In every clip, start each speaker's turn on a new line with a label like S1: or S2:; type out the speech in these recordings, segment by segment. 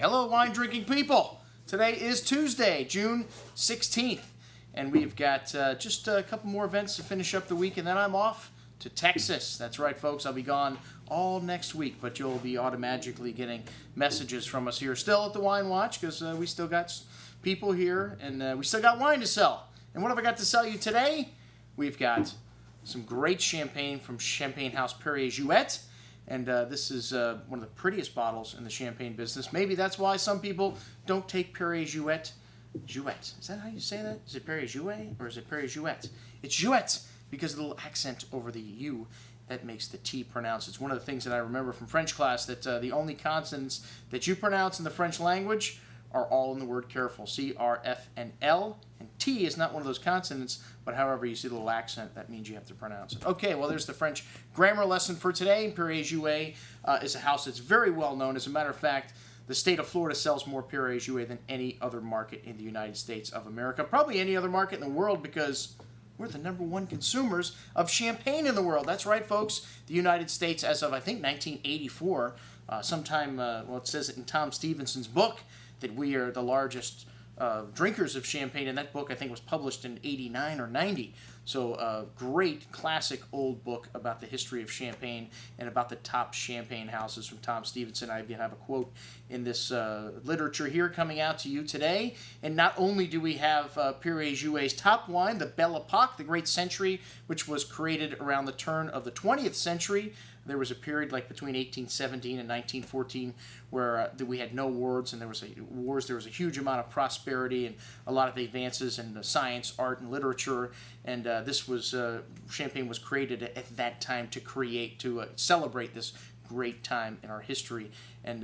S1: Hello, wine drinking people. Today is Tuesday, June 16th, and we've got just a couple more events to finish up the week, and then I'm off to Texas. That's right, folks. I'll be gone all next week, but you'll be automatically getting messages from us here still at the Wine Watch because we still got people here, and we still got wine to sell. And what have I got to sell you today? We've got some great champagne from Champagne House Perrier Jouët. And this is one of the prettiest bottles in the champagne business. Maybe that's why some people don't take Perrier Jouët. Jouët. Is that how you say that? Is it Perrier Jouet or is it Perrier Jouët? It's Jouët because of the little accent over the U that makes the T pronounced. It's one of the things that I remember from French class, that the only consonants that you pronounce in the French language are all in the word careful. C, R, F, and L. And T is not one of those consonants, but however you see the little accent, that means you have to pronounce it. Okay, well, there's the French grammar lesson for today. Perrier Jouët is a house that's very well known. As a matter of fact, the state of Florida sells more Perrier Jouët than any other market in the United States of America. Probably any other market in the world, because we're the #1 consumers of champagne in the world. That's right, folks. The United States, as of, I think, 1984, sometime, well, it says it in Tom Stevenson's book, that we are the largest drinkers of champagne, and that book I think was published in 89 or 90. So a great classic old book about the history of champagne and about the top champagne houses from Tom Stevenson. I even have a quote in this literature here coming out to you today. And not only do we have Perrier Jouët's top wine, the Belle Époque, the Great Century, which was created around the turn of the 20th century. There was a period like between 1817 and 1914 where we had no wars, and there was a huge amount of prosperity and a lot of advances in science, art, and literature. And champagne was created at that time to celebrate this great time in our history. And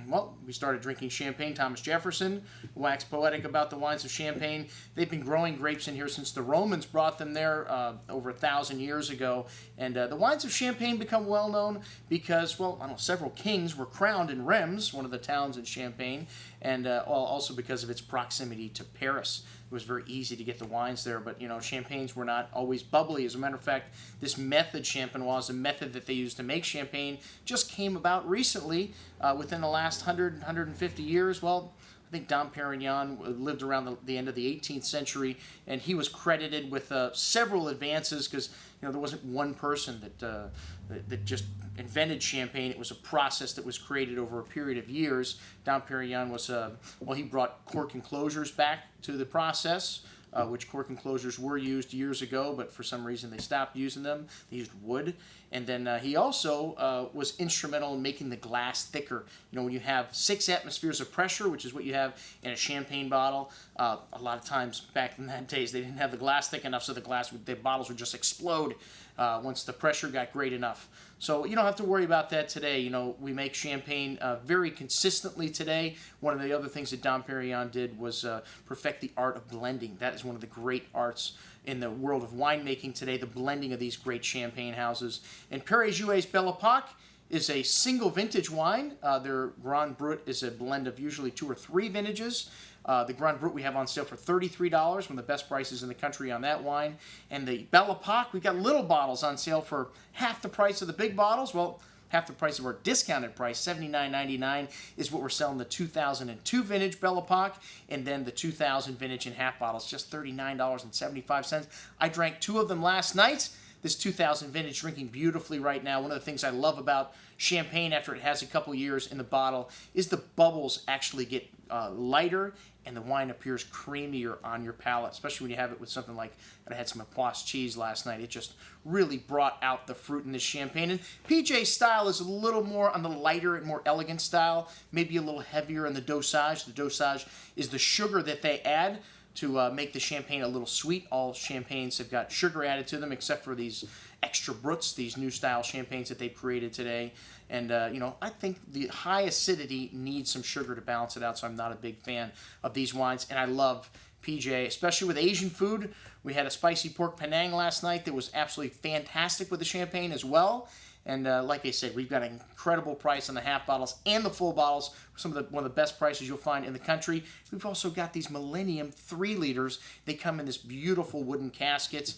S1: well, we started drinking champagne. Thomas Jefferson waxed poetic about the wines of Champagne. They've been growing grapes in here since the Romans brought them there over 1,000 years ago. And the wines of Champagne become well known because, well, I don't know, several kings were crowned in Reims, one of the towns in Champagne, and also because of its proximity to Paris. It was very easy to get the wines there, but, you know, champagnes were not always bubbly. As a matter of fact, this method, champenoise, the method that they used to make champagne, just came about recently within the last 150 years. Well, I think Dom Perignon lived around the end of the 18th century, and he was credited with several advances because, you know, there wasn't one person that just invented champagne. It was a process that was created over a period of years. Dom Perignon was, well, he brought cork enclosures back to the process, which cork enclosures were used years ago, but for some reason they stopped using them. They used wood. And then he also was instrumental in making the glass thicker. You know, when you have 6 atmospheres of pressure, which is what you have in a champagne bottle, a lot of times back in that days they didn't have the glass thick enough, so the bottles would just explode once the pressure got great enough. So you don't have to worry about that today. You know, we make champagne very consistently today. One of the other things that Dom Perignon did was perfect the art of blending. That is one of the great arts in the world of winemaking today, the blending of these great champagne houses. And Perrier Jouët's Belle Époque is a single vintage wine. Their Grand Brut is a blend of usually 2 or 3 vintages. The Grand Brut we have on sale for $33, one of the best prices in the country on that wine. And the Belle Époque, we've got little bottles on sale for half the price of the big bottles. Well, half the price of our discounted price, $79.99, is what we're selling the 2002 vintage Belle Époque, and then the 2000 vintage in half bottles, just $39.75. I drank 2 of them last night. This 2000 vintage drinking beautifully right now. One of the things I love about champagne after it has a couple years in the bottle is the bubbles actually get lighter and the wine appears creamier on your palate, especially when you have it with something like, I had some Epoche cheese last night. It just really brought out the fruit in this champagne. And PJ's style is a little more on the lighter and more elegant style, maybe a little heavier in the dosage. The dosage is the sugar that they add to make the champagne a little sweet. All champagnes have got sugar added to them except for these extra Bruts, these new style champagnes that they've created today. And, you know, I think the high acidity needs some sugar to balance it out, so I'm not a big fan of these wines. And I love PJ, especially with Asian food. We had a spicy pork Penang last night that was absolutely fantastic with the champagne as well. And like I said, we've got an incredible price on the half bottles and the full bottles. One of the best prices you'll find in the country. We've also got these Millennium 3 liters. They come in this beautiful wooden caskets.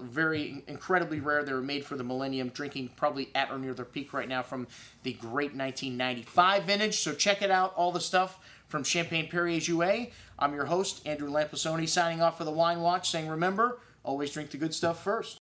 S1: Very incredibly rare. They were made for the Millennium, drinking probably at or near their peak right now from the great 1995 vintage. So check it out, all the stuff from Champagne Perrier Jouët. I'm your host, Andrew Lamposoni, signing off for the Wine Watch, saying remember, always drink the good stuff first.